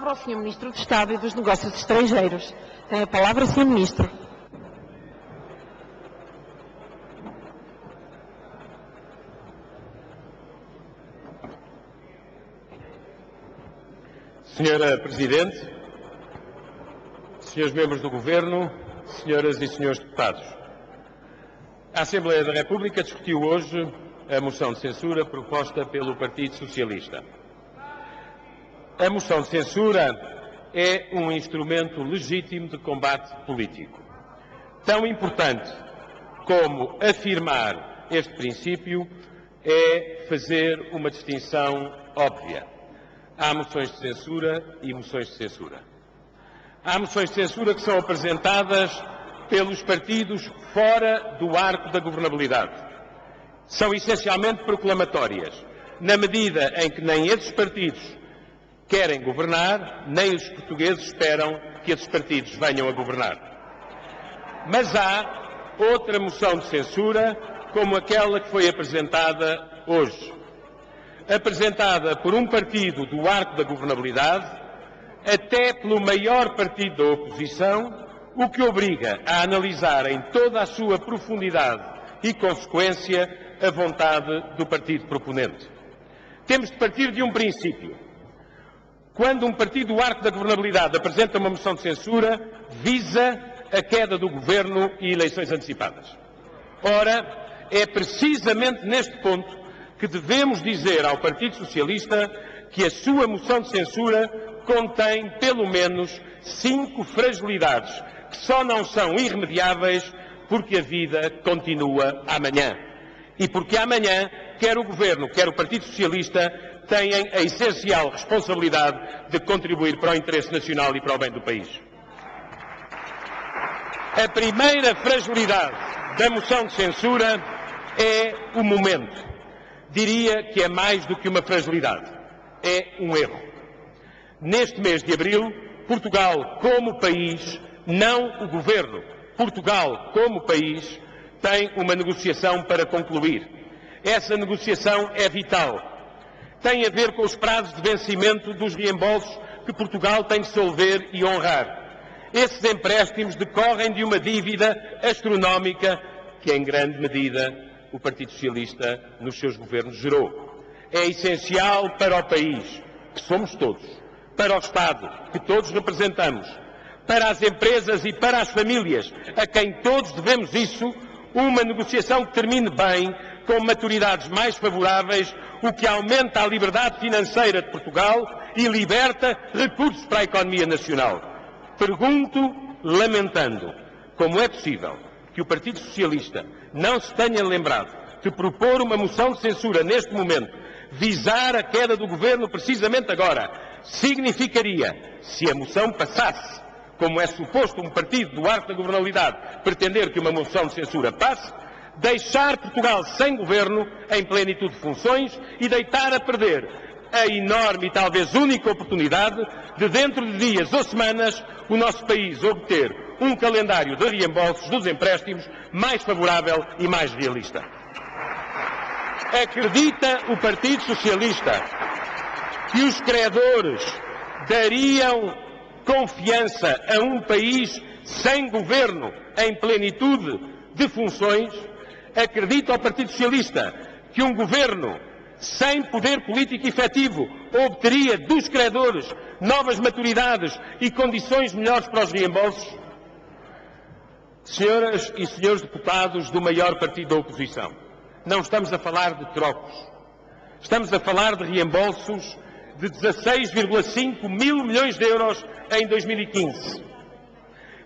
palavra ao Sr. Ministro de Estado e dos Negócios Estrangeiros. Tem a palavra, Sr. Ministro. Senhora Presidente, senhores membros do Governo, senhoras e senhores deputados, a Assembleia da República discutiu hoje a moção de censura proposta pelo Partido Socialista. A moção de censura é um instrumento legítimo de combate político. Tão importante como afirmar este princípio é fazer uma distinção óbvia. Há moções de censura e moções de censura. Há moções de censura que são apresentadas pelos partidos fora do arco da governabilidade. São essencialmente proclamatórias, na medida em que nem esses partidos querem governar, nem os portugueses esperam que esses partidos venham a governar. Mas há outra moção de censura, como aquela que foi apresentada hoje. Apresentada por um partido do arco da governabilidade, até pelo maior partido da oposição, o que obriga a analisar em toda a sua profundidade e consequência a vontade do partido proponente. Temos de partir de um princípio. Quando um partido do arco da governabilidade apresenta uma moção de censura, visa a queda do governo e eleições antecipadas. Ora, é precisamente neste ponto que devemos dizer ao Partido Socialista que a sua moção de censura contém pelo menos 5 fragilidades que só não são irremediáveis porque a vida continua amanhã. E porque amanhã, quer o Governo, quer o Partido Socialista, têm a essencial responsabilidade de contribuir para o interesse nacional e para o bem do país. A primeira fragilidade da moção de censura é o momento. Diria que é mais do que uma fragilidade. É um erro. Neste mês de abril, Portugal, como país, não o Governo, Portugal, como país, tem uma negociação para concluir. Essa negociação é vital. Tem a ver com os prazos de vencimento dos reembolsos que Portugal tem de solver e honrar. Esses empréstimos decorrem de uma dívida astronómica que, em grande medida, o Partido Socialista, nos seus governos, gerou. É essencial para o país, que somos todos, para o Estado, que todos representamos, para as empresas e para as famílias, a quem todos devemos isso, uma negociação que termine bem, com maturidades mais favoráveis, o que aumenta a liberdade financeira de Portugal e liberta recursos para a economia nacional. Pergunto, lamentando, como é possível que o Partido Socialista não se tenha lembrado de propor uma moção de censura neste momento, visar a queda do Governo precisamente agora, significaria, se a moção passasse, como é suposto um partido do arco da governabilidade pretender que uma moção de censura passe, deixar Portugal sem Governo, em plenitude de funções, e deitar a perder a enorme e talvez única oportunidade de, dentro de dias ou semanas, o nosso país obter um calendário de reembolsos dos empréstimos mais favorável e mais realista. Acredita o Partido Socialista que os credores dariam confiança a um país sem governo em plenitude de funções? Acredita o Partido Socialista que um governo sem poder político efetivo obteria dos credores novas maturidades e condições melhores para os reembolsos? Senhoras e senhores deputados do maior partido da oposição, não estamos a falar de trocos. Estamos a falar de reembolsos de 16,5 mil milhões de euros em 2015.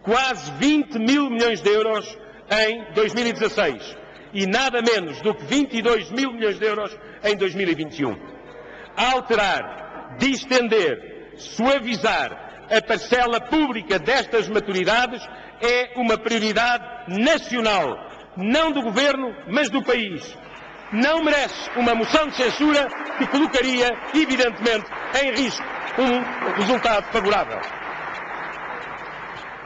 Quase 20 mil milhões de euros em 2016. E nada menos do que 22 mil milhões de euros em 2021. Alterar, distender, suavizar a parcela pública destas maturidades é uma prioridade nacional, não do Governo, mas do país. Não merece uma moção de censura que colocaria, evidentemente, em risco um resultado favorável.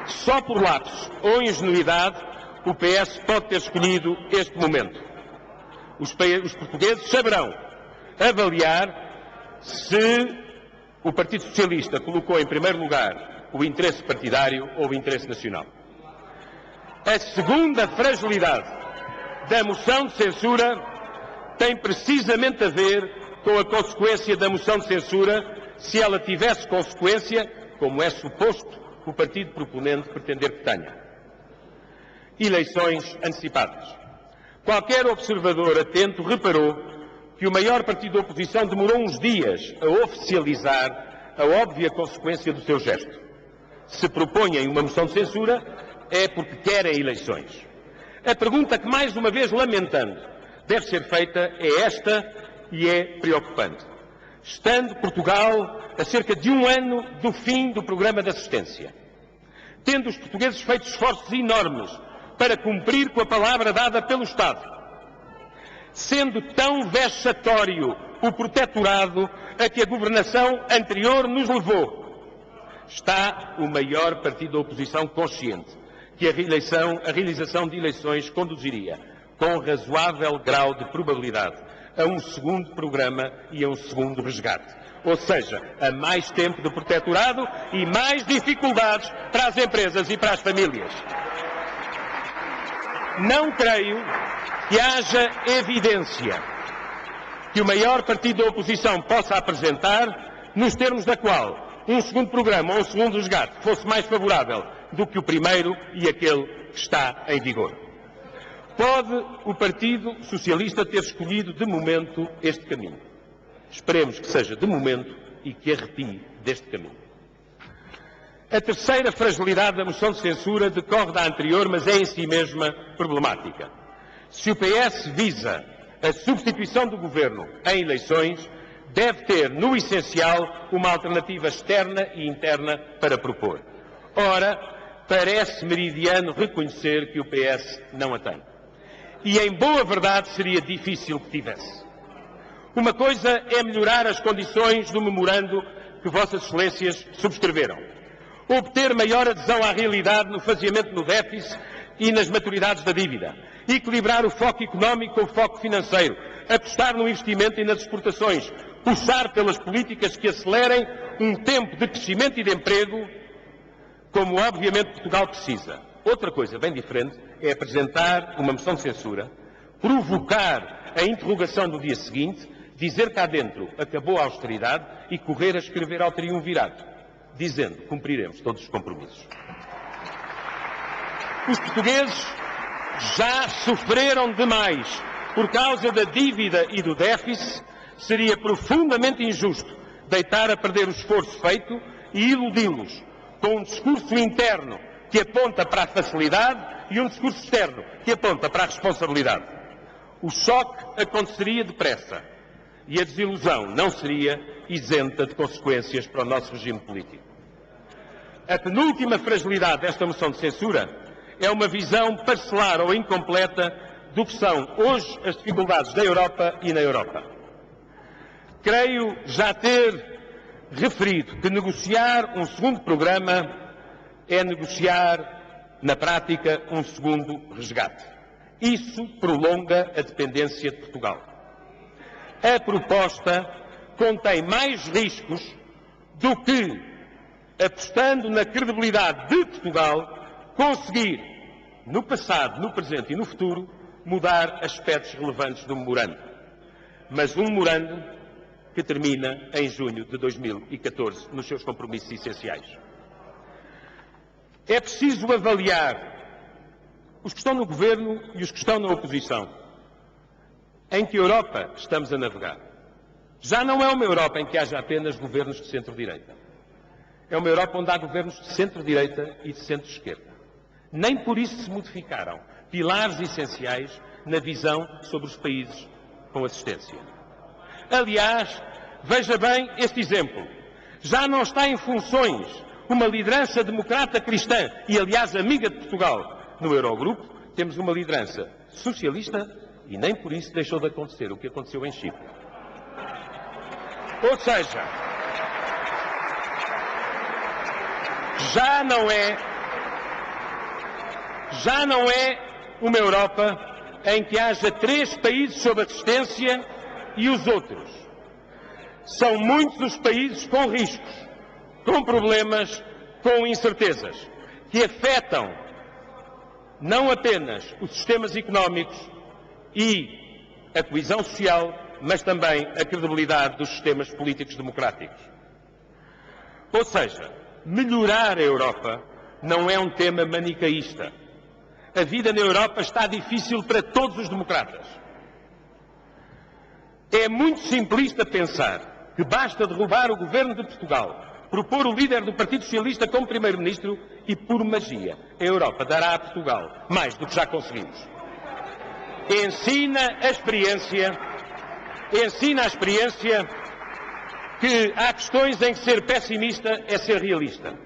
Só por lapso ou ingenuidade o PS pode ter escolhido este momento. Os portugueses saberão avaliar se O Partido Socialista colocou em primeiro lugar o interesse partidário ou o interesse nacional. A segunda fragilidade da moção de censura tem precisamente a ver com a consequência da moção de censura, se ela tivesse consequência, como é suposto o partido proponente pretender que tenha. Eleições antecipadas. Qualquer observador atento reparou que o maior partido da oposição demorou uns dias a oficializar a óbvia consequência do seu gesto. Se propõem uma moção de censura, é porque querem eleições. A pergunta que, mais uma vez lamentando, deve ser feita é esta e é preocupante. Estando Portugal a cerca de um ano do fim do programa de assistência, tendo os portugueses feito esforços enormes para cumprir com a palavra dada pelo Estado, sendo tão vexatório o protetorado a que a governação anterior nos levou, está o maior partido da oposição consciente que a realização de eleições conduziria, com razoável grau de probabilidade, a um segundo programa e a um segundo resgate. Ou seja, a mais tempo de protetorado e mais dificuldades para as empresas e para as famílias. Não creio que haja evidência que o maior partido da oposição possa apresentar nos termos da qual um segundo programa ou um segundo resgate fosse mais favorável do que o primeiro e aquele que está em vigor. Pode o Partido Socialista ter escolhido de momento este caminho. Esperemos que seja de momento e que arrepie deste caminho. A terceira fragilidade da moção de censura decorre da anterior, mas é em si mesma problemática. Se o PS visa a substituição do Governo em eleições, deve ter, no essencial, uma alternativa externa e interna para propor. Ora, parece meridiano reconhecer que o PS não a tem. E, em boa verdade, seria difícil que tivesse. Uma coisa é melhorar as condições do memorando que Vossas Excelências subscreveram. Obter maior adesão à realidade no faseamento no déficit e nas maturidades da dívida. Equilibrar o foco económico com o foco financeiro. Apostar no investimento e nas exportações. Puxar pelas políticas que acelerem um tempo de crescimento e de emprego, como obviamente Portugal precisa. Outra coisa bem diferente é apresentar uma moção de censura, provocar a interrogação no dia seguinte, dizer cá dentro acabou a austeridade e correr a escrever ao triunvirato, dizendo cumpriremos todos os compromissos. Os portugueses já sofreram demais por causa da dívida e do déficit. Seria profundamente injusto deitar a perder o esforço feito e iludi-los com um discurso interno que aponta para a facilidade e um discurso externo que aponta para a responsabilidade. O choque aconteceria depressa e a desilusão não seria isenta de consequências para o nosso regime político. A penúltima fragilidade desta moção de censura é uma visão parcelar ou incompleta do que são hoje as dificuldades da Europa e na Europa. Creio já ter referido que negociar um segundo programa é negociar, na prática, um segundo resgate. Isso prolonga a dependência de Portugal. A proposta contém mais riscos do que, apostando na credibilidade de Portugal, conseguir, no passado, no presente e no futuro, mudar aspectos relevantes do memorando. Mas um memorando que termina em junho de 2014 nos seus compromissos essenciais. É preciso avaliar os que estão no Governo e os que estão na oposição. Em que Europa estamos a navegar? Já não é uma Europa em que haja apenas governos de centro-direita. É uma Europa onde há governos de centro-direita e de centro-esquerda. Nem por isso se modificaram pilares essenciais na visão sobre os países com assistência. Aliás, veja bem este exemplo. Já não está em funções uma liderança democrata cristã e, aliás, amiga de Portugal no Eurogrupo. Temos uma liderança socialista e nem por isso deixou de acontecer o que aconteceu em Chipre. Ou seja, já não é uma Europa em que haja 3 países sob assistência e os outros. São muitos os países com riscos, com problemas, com incertezas, que afetam não apenas os sistemas económicos e a coesão social, mas também a credibilidade dos sistemas políticos democráticos. Ou seja, melhorar a Europa não é um tema manicaísta. A vida na Europa está difícil para todos os democratas. É muito simplista pensar que basta derrubar o governo de Portugal, propor o líder do Partido Socialista como primeiro-ministro e, por magia, a Europa dará a Portugal mais do que já conseguimos. Ensina a experiência que há questões em que ser pessimista é ser realista.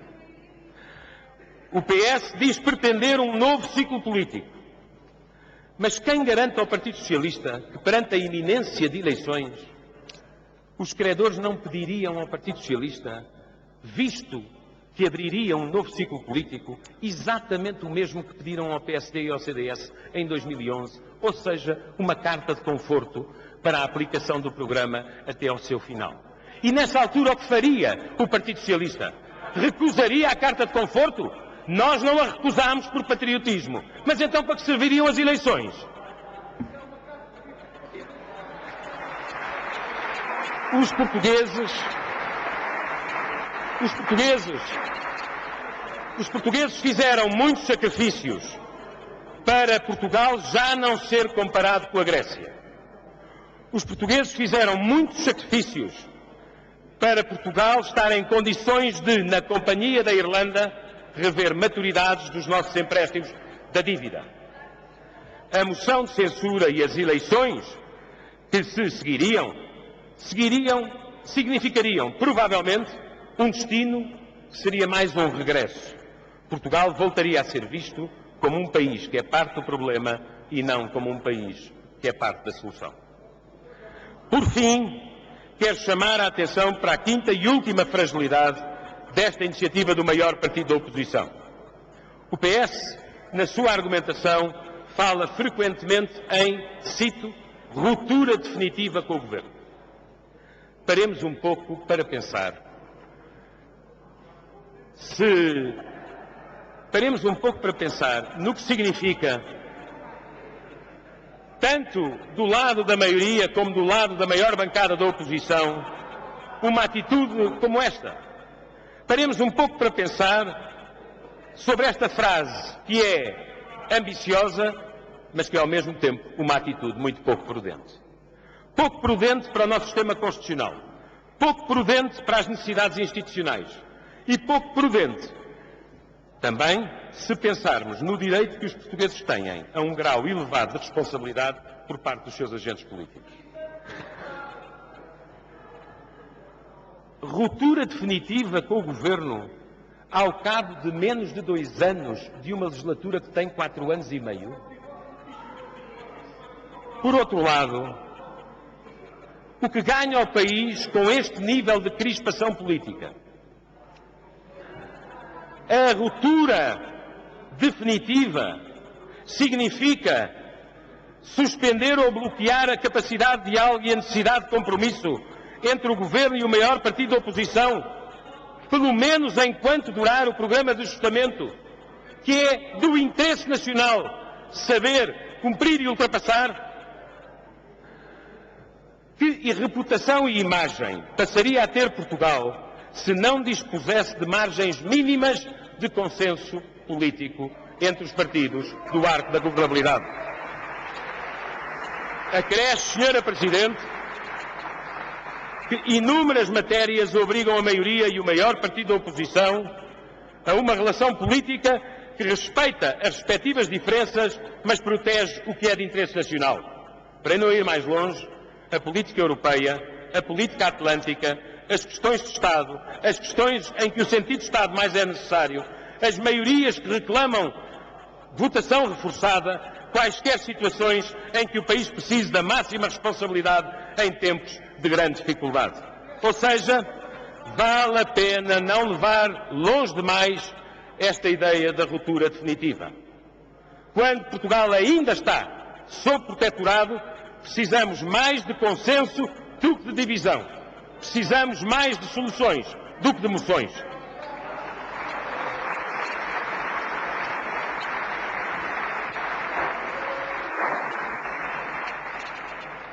O PS diz pretender um novo ciclo político. Mas quem garante ao Partido Socialista que, perante a iminência de eleições, os credores não pediriam ao Partido Socialista, visto que abriria um novo ciclo político, exatamente o mesmo que pediram ao PSD e ao CDS em 2011, ou seja, uma carta de conforto para a aplicação do programa até ao seu final. E nessa altura o que faria o Partido Socialista? Recusaria a carta de conforto? Nós não a recusámos por patriotismo. Mas então para que serviriam as eleições? Os portugueses fizeram muitos sacrifícios para Portugal já não ser comparado com a Grécia. Os portugueses fizeram muitos sacrifícios para Portugal estar em condições de, na companhia da Irlanda, rever maturidades dos nossos empréstimos da dívida. A moção de censura e as eleições que se significariam, provavelmente, um destino que seria mais um regresso. Portugal voltaria a ser visto como um país que é parte do problema e não como um país que é parte da solução. Por fim, quero chamar a atenção para a quinta e última fragilidade desta iniciativa do maior partido da oposição. O PS, na sua argumentação, fala frequentemente em, cito, ruptura definitiva com o Governo. Paremos um pouco para pensar. Paremos um pouco para pensar no que significa, tanto do lado da maioria como do lado da maior bancada da oposição, uma atitude como esta. Paremos um pouco para pensar sobre esta frase, que é ambiciosa, mas que é ao mesmo tempo uma atitude muito pouco prudente. Pouco prudente para o nosso sistema constitucional, pouco prudente para as necessidades institucionais e pouco prudente também se pensarmos no direito que os portugueses têm a um grau elevado de responsabilidade por parte dos seus agentes políticos. Ruptura definitiva com o Governo ao cabo de menos de 2 anos de uma legislatura que tem 4 anos e meio? Por outro lado, o que ganha o país com este nível de crispação política? A ruptura definitiva significa suspender ou bloquear a capacidade de diálogo e a necessidade de compromisso entre o Governo e o maior partido da oposição, pelo menos enquanto durar o programa de ajustamento, que é do interesse nacional saber cumprir e ultrapassar. Que reputação e imagem passaria a ter Portugal se não dispusesse de margens mínimas de consenso político entre os partidos do arco da governabilidade? Acresce, Sra. Presidente, que inúmeras matérias obrigam a maioria e o maior partido da oposição a uma relação política que respeita as respectivas diferenças, mas protege o que é de interesse nacional. Para não ir mais longe, a política europeia, a política atlântica, as questões de Estado, as questões em que o sentido de Estado mais é necessário, as maiorias que reclamam votação reforçada, quaisquer situações em que o país precise da máxima responsabilidade em tempos de grande dificuldade. Ou seja, vale a pena não levar longe demais esta ideia da ruptura definitiva. Quando Portugal ainda está sob protetorado, precisamos mais de consenso do que de divisão. Precisamos mais de soluções do que de moções.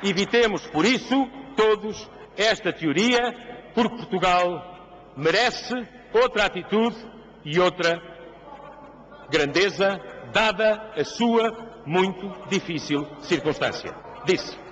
Evitemos, por isso, todos esta teoria, porque Portugal merece outra atitude e outra grandeza, dada a sua muito difícil circunstância. Disse.